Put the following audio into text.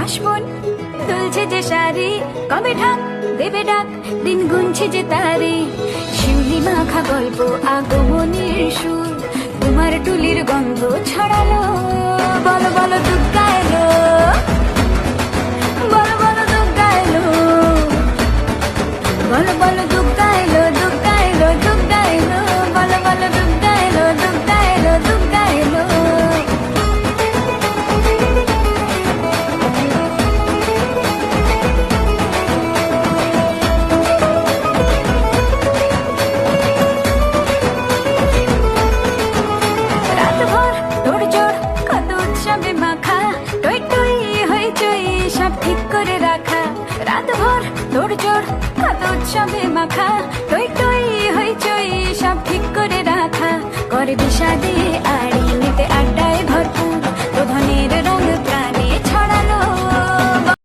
আসবন দুলছে যে শাড়ি, কবে ঢাক দেবে ডাক, দিন গুনছে যে তারি। শিউলি মাখা গল্প আগমনের সুর, তোমার টুলির গন্ধ ছড়ালো। বলো বলো দুর্গা এলো, বলো বলো দুর্গা এলো, বলো বলো দুর্গা এলো, দুর্গা এলো, দুর্গা এলো, বলো বলো দুর্গা এলো, দুর্গা এলো, দুর্গা এলো। রাতভর তোড়জোড় কত উৎসবে মাখা, টই টই হইচই সব ঠিক করে রাখা। রাতভর তোড়জোড় কত উৎসবে মাখা, টই টই হইচই সব ঠিক করে রাখা। করে বিষাদে আর